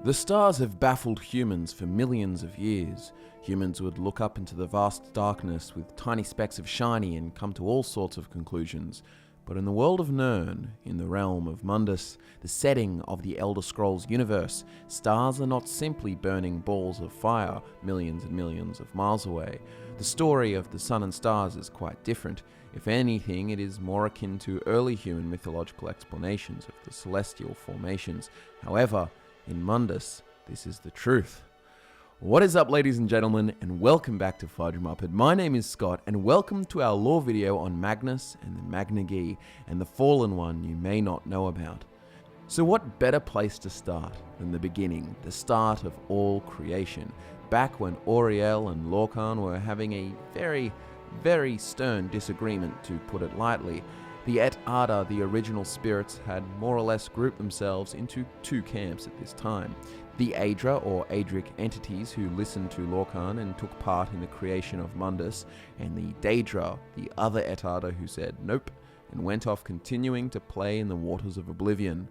The stars have baffled humans for millions of years. Humans would look up into the vast darkness with tiny specks of shiny and come to all sorts of conclusions. But in the world of Nirn, in the realm of Mundus, the setting of the Elder Scrolls universe, stars are not simply burning balls of fire millions and millions of miles away. The story of the sun and stars is quite different. If anything, it is more akin to early human mythological explanations of the celestial formations. However, in Mundus, this is the truth. What is up, ladies and gentlemen, and welcome back to FudgeMuppet. My name is Scott, and welcome to our lore video on Magnus and the Magna Ge, and the fallen one you may not know about. So what better place to start than the beginning, the start of all creation, back when Auriel and Lorkhan were having a very stern disagreement, to put it lightly. The Et Arda, the original spirits, had more or less grouped themselves into two camps at this time. The Aedra, or Aedric entities, who listened to Lorkhan and took part in the creation of Mundus, and the Daedra, the other Et Arda, who said nope, and went off continuing to play in the waters of Oblivion.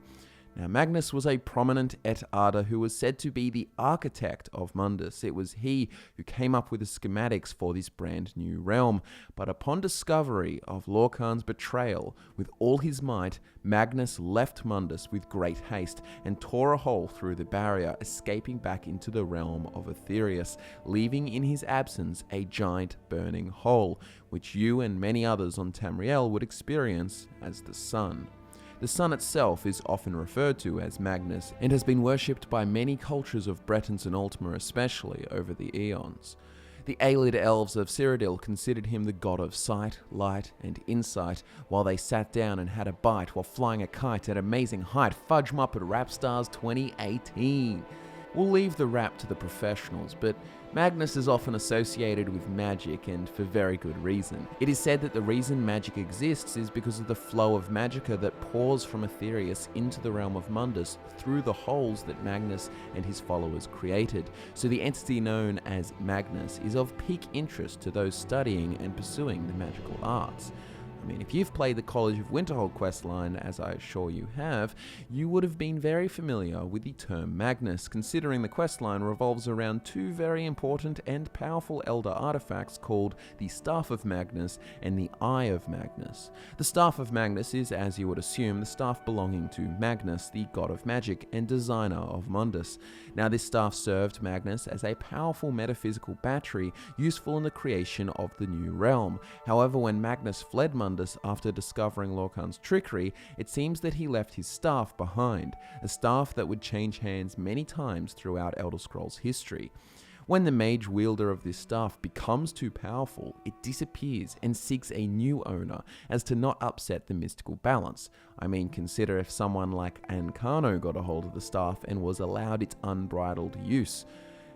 Now, Magnus was a prominent Et Arda who was said to be the architect of Mundus. It was he who came up with the schematics for this brand new realm. But upon discovery of Lorkhan's betrayal, with all his might, Magnus left Mundus with great haste and tore a hole through the barrier, escaping back into the realm of Aetherius, leaving in his absence a giant burning hole, which you and many others on Tamriel would experience as the sun. The sun itself is often referred to as Magnus and has been worshipped by many cultures of Bretons and Ultima especially over the eons. The Aelid elves of Cyrodiil considered him the god of sight, light, and insight, while they sat down and had a bite while flying a kite at amazing height. FudgeMuppet Rap Stars 2018. We'll leave the rap to the professionals, but Magnus is often associated with magic, and for very good reason. It is said that the reason magic exists is because of the flow of magicka that pours from Aetherius into the realm of Mundus through the holes that Magnus and his followers created. So the entity known as Magnus is of peak interest to those studying and pursuing the magical arts. I mean, if you've played the College of Winterhold questline, as I assure you have, you would have been very familiar with the term Magnus, considering the questline revolves around two very important and powerful elder artifacts called the Staff of Magnus and the Eye of Magnus. The Staff of Magnus is, as you would assume, the staff belonging to Magnus, the god of magic and designer of Mundus. Now, this staff served Magnus as a powerful metaphysical battery useful in the creation of the new realm. However, when Magnus fled Mundus after discovering Lorkhan's trickery, it seems that he left his staff behind, a staff that would change hands many times throughout Elder Scrolls history. When the mage wielder of this staff becomes too powerful, it disappears and seeks a new owner, as to not upset the mystical balance. I mean, consider if someone like Ancano got a hold of the staff and was allowed its unbridled use.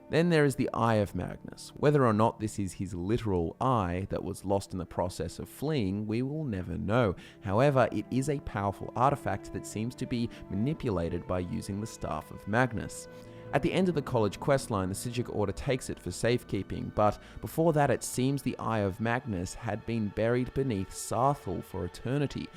Then there is the Eye of Magnus. Whether or not this is his literal eye that was lost in the process of fleeing, we will never know. However, it is a powerful artifact that seems to be manipulated by using the Staff of Magnus. At the end of the college questline, the Psijic Order takes it for safekeeping, but before that it seems the Eye of Magnus had been buried beneath Sarthal for eternity.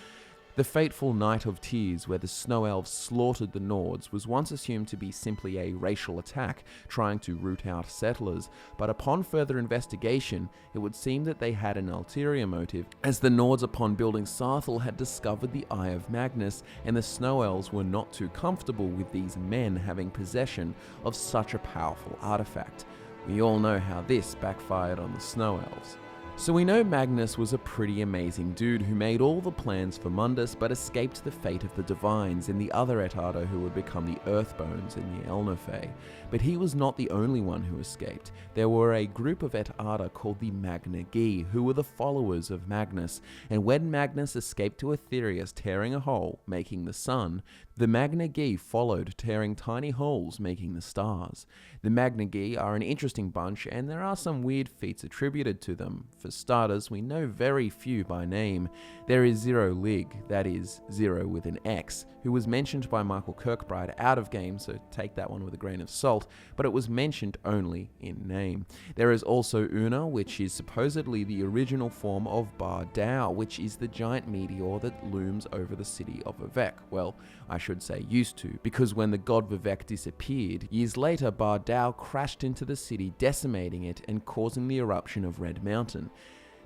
The fateful Night of Tears, where the Snow Elves slaughtered the Nords, was once assumed to be simply a racial attack, trying to root out settlers, but upon further investigation, it would seem that they had an ulterior motive, as the Nords upon building Sarthal had discovered the Eye of Magnus, and the Snow Elves were not too comfortable with these men having possession of such a powerful artifact. We all know how this backfired on the Snow Elves. So we know Magnus was a pretty amazing dude who made all the plans for Mundus but escaped the fate of the Divines and the other Et Arda who would become the Earthbones and the Elnofey. But he was not the only one who escaped. There were a group of Et Arda called the Magna Ge, who were the followers of Magnus, and when Magnus escaped to Aetherius tearing a hole, making the sun, the Magna Ge followed, tearing tiny holes, making the stars. The Magna Ge are an interesting bunch, and there are some weird feats attributed to them. For starters, we know very few by name. There is Zero Lig, that is, Zero with an X, who was mentioned by Michael Kirkbride out of game, so take that one with a grain of salt, but it was mentioned only in name. There is also Una, which is supposedly the original form of Bar Dao, which is the giant meteor that looms over the city of Vivec. Well, I should say used to, because when the god Vivec disappeared, years later Bar Dao crashed into the city, decimating it and causing the eruption of Red Mountain.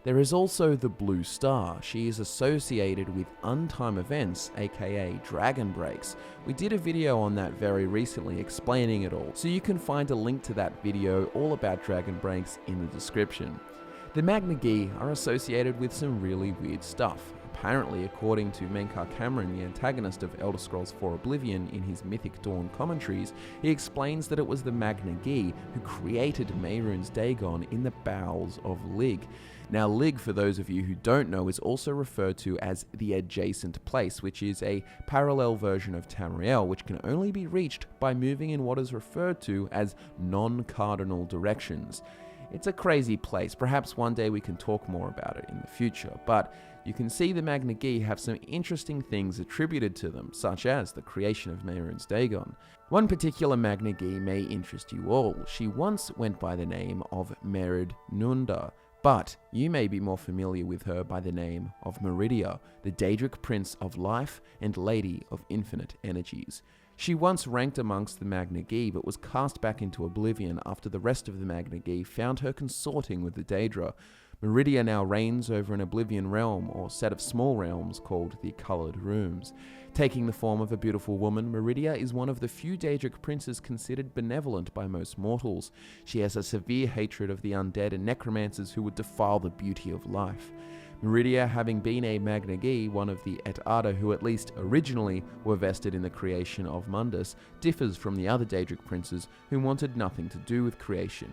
There is also the Blue Star. She is associated with untime events, aka dragon breaks. We did a video on that very recently explaining it all, so you can find a link to that video all about dragon breaks in the description. The Magna Ge are associated with some really weird stuff. Apparently, according to Menkar Cameron, the antagonist of Elder Scrolls IV Oblivion, in his Mythic Dawn commentaries, he explains that it was the Magna Ge who created Mehrunes Dagon in the bowels of Lig. Now, Lig, for those of you who don't know, is also referred to as the adjacent place, which is a parallel version of Tamriel, which can only be reached by moving in what is referred to as non-cardinal directions. It's a crazy place. Perhaps one day we can talk more about it in the future, but you can see the Magna Ge have some interesting things attributed to them, such as the creation of Mehrunes Dagon. One particular Magna Ge may interest you all. She once went by the name of Merid Nunda, but you may be more familiar with her by the name of Meridia, the Daedric Prince of Life and Lady of Infinite Energies. She once ranked amongst the Magna Ge, but was cast back into Oblivion after the rest of the Magna Ge found her consorting with the Daedra. Meridia now reigns over an Oblivion realm, or set of small realms called the Coloured Rooms. Taking the form of a beautiful woman, Meridia is one of the few Daedric princes considered benevolent by most mortals. She has a severe hatred of the undead and necromancers who would defile the beauty of life. Meridia, having been a Magna Ge, one of the Et Ada who at least originally were vested in the creation of Mundus, differs from the other Daedric princes who wanted nothing to do with creation.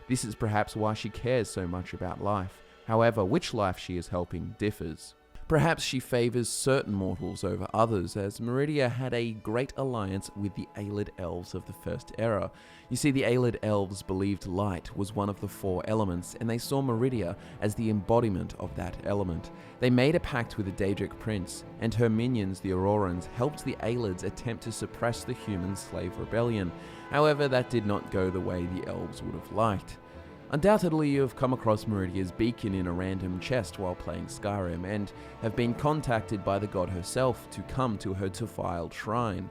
This is perhaps why she cares so much about life. However, which life she is helping differs. Perhaps she favours certain mortals over others, as Meridia had a great alliance with the Aelid elves of the First Era. You see, the Aelid elves believed light was one of the four elements, and they saw Meridia as the embodiment of that element. They made a pact with the Daedric Prince, and her minions, the Aurorans, helped the Aelids attempt to suppress the human slave rebellion. However, that did not go the way the elves would have liked. Undoubtedly, you have come across Meridius Beacon in a random chest while playing Skyrim, and have been contacted by the god herself to come to her defiled shrine.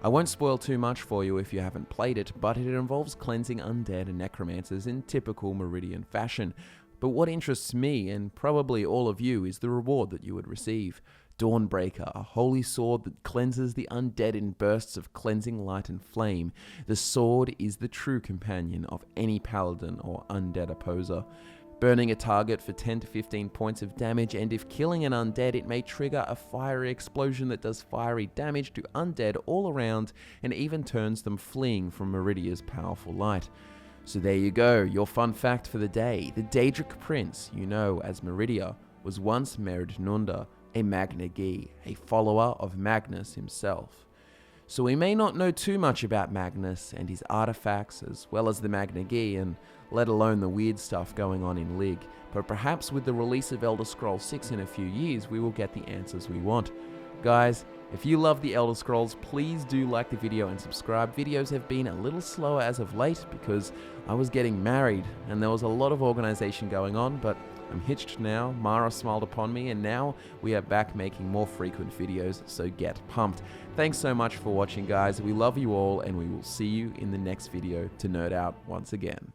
I won't spoil too much for you if you haven't played it, but it involves cleansing undead and necromancers in typical Meridian fashion. But what interests me, and probably all of you, is the reward that you would receive. Dawnbreaker, a holy sword that cleanses the undead in bursts of cleansing light and flame. The sword is the true companion of any paladin or undead opposer. Burning a target for 10 to 15 points of damage, and if killing an undead, it may trigger a fiery explosion that does fiery damage to undead all around and even turns them fleeing from Meridia's powerful light. So there you go, your fun fact for the day. The Daedric Prince, you know as Meridia, was once Merid Nunda, a Magna Ge, a follower of Magnus himself. So we may not know too much about Magnus and his artifacts, as well as the Magna Ge, and let alone the weird stuff going on in Lig, but perhaps with the release of Elder Scrolls 6 in a few years, we will get the answers we want. Guys, if you love the Elder Scrolls, please do like the video and subscribe. Videos have been a little slower as of late because I was getting married and there was a lot of organization going on, but I'm hitched now. Mara smiled upon me, and now we are back making more frequent videos, so get pumped. Thanks so much for watching, guys. We love you all, and we will see you in the next video to nerd out once again.